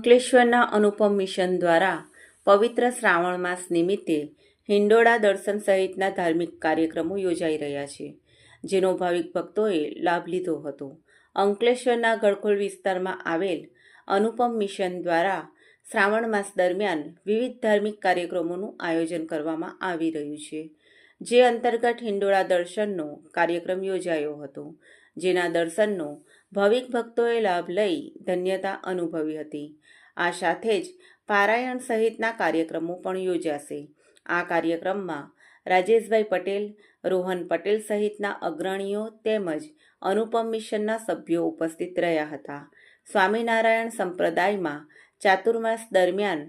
અંકલેશ્વરના અનુપમ મિશન દ્વારા પવિત્ર શ્રાવણ માસ નિમિત્તે હિંડોળા દર્શન સહિતના ધાર્મિક કાર્યક્રમો યોજાઈ રહ્યા છે, જેનો ભાવિક ભક્તોએ લાભ લીધો હતો. અંકલેશ્વરના ગળખોલ વિસ્તારમાં આવેલ અનુપમ મિશન દ્વારા શ્રાવણ માસ દરમિયાન વિવિધ ધાર્મિક કાર્યક્રમોનું આયોજન કરવામાં આવી રહ્યું છે, જે અંતર્ગત હિંડોળા દર્શનનો કાર્યક્રમ યોજાયો હતો, જેના દર્શનનો ભાવિક ભક્તોએ લાભ લઈ ધન્યતા અનુભવી હતી. આ સાથે જ પારાયણ સહિતના કાર્યક્રમો પણ યોજાશે. આ કાર્યક્રમમાં રાજેશભાઈ પટેલ, રોહન પટેલ સહિતના અગ્રણીઓ તેમજ અનુપમ મિશનના સભ્યો ઉપસ્થિત રહ્યા હતા. સ્વામિનારાયણ સંપ્રદાયમાં ચાતુર્માસ દરમિયાન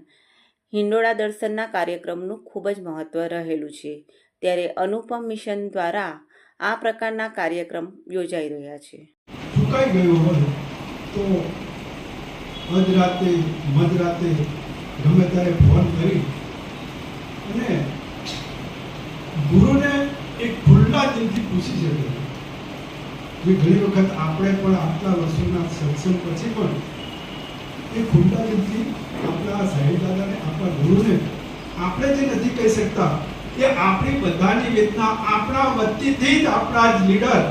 હિંડોળા દર્શનના કાર્યક્રમનું ખૂબ જ મહત્વ રહેલું છે, ત્યારે અનુપમ મિશન દ્વારા આ પ્રકારના કાર્યક્રમ યોજાઈ રહ્યા છે. ચૂકાઈ ગયો હોય તો મધરાતે ગમે ત્યારે ફોન કરી અને ગુરુને એક ખુલ્લા દિલથી પૂછી શકે. ઘણી વખત આપણે પણ આટલા વર્ષોના સત્સંગ પછી પણ એ ખુલ્લા દિલથી આપણા સાહેબ દાદાને, આપણા ગુરુને આપણે જે નથી કહી શકતા એ આપણી બધાની વેદના આપણા વતીથી જ આપણા જ લીડર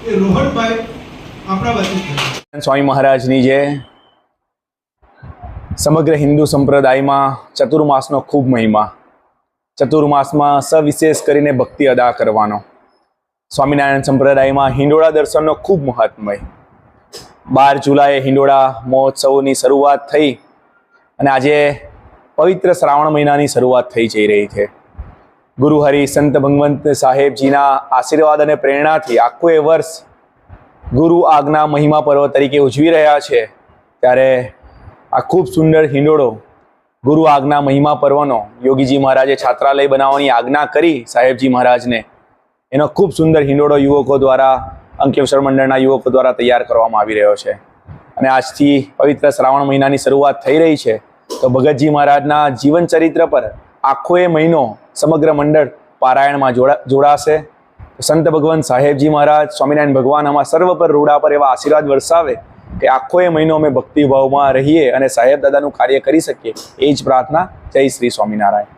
એ રોહનભાઈ આપણા વતી. સ્વામી મહારાજની જે સમગ્ર હિન્દુ સંપ્રદાયમાં ચતુર્માસનો ખૂબ મહિમા. ચતુર્માસમાં સવિશેષ કરીને ભક્તિ અદા કરવાનો. સ્વામિનારાયણ સંપ્રદાયમાં હિંડોળા દર્શનનો ખૂબ મહાત્મય. 12 જુલાઈએ હિંડોળા મહોત્સવની શરૂઆત થઈ અને આજે પવિત્ર શ્રાવણ મહિનાની શરૂઆત થઈ જઈ રહી છે. ગુરુહરિ સંત ભગવંત સાહેબજીના આશીર્વાદ અને પ્રેરણાથી આખું એ વર્ષ ગુરુ આજ્ઞા મહિમા પર્વ તરીકે ઉજવી રહ્યા છે, ત્યારે આ ખૂબ સુંદર હિંડોળો ગુરુ આજ્ઞા મહિમા પર્વનો યોગીજી મહારાજે છાત્રાલય બનાવવાની આજ્ઞા કરી સાહેબજી મહારાજને, એનો ખૂબ સુંદર હિંડોળો યુવકો દ્વારા, અંકલેશ્વર મંડળના યુવકો દ્વારા તૈયાર કરવામાં આવી રહ્યો છે. અને આજથી પવિત્ર શ્રાવણ મહિનાની શરૂઆત થઈ રહી છે, તો ભગતજી મહારાજના જીવન ચરિત્ર પર આખો એ મહિનો સમગ્ર મંડળ પારાયણમાં જોડાશે. સંત ભગવાન સાહેબજી મહારાજ, સ્વામિનારાયણ ભગવાન આમાં સર્વ પર રૂડા પર એવા આશીર્વાદ વરસાવે કે આખો એ મહિનો અમે ભક્તિભાવમાં રહીએ અને સાહેબ દાદાનું કાર્ય કરી શકીએ. એ જ પ્રાર્થના. જય શ્રી સ્વામિનારાયણ.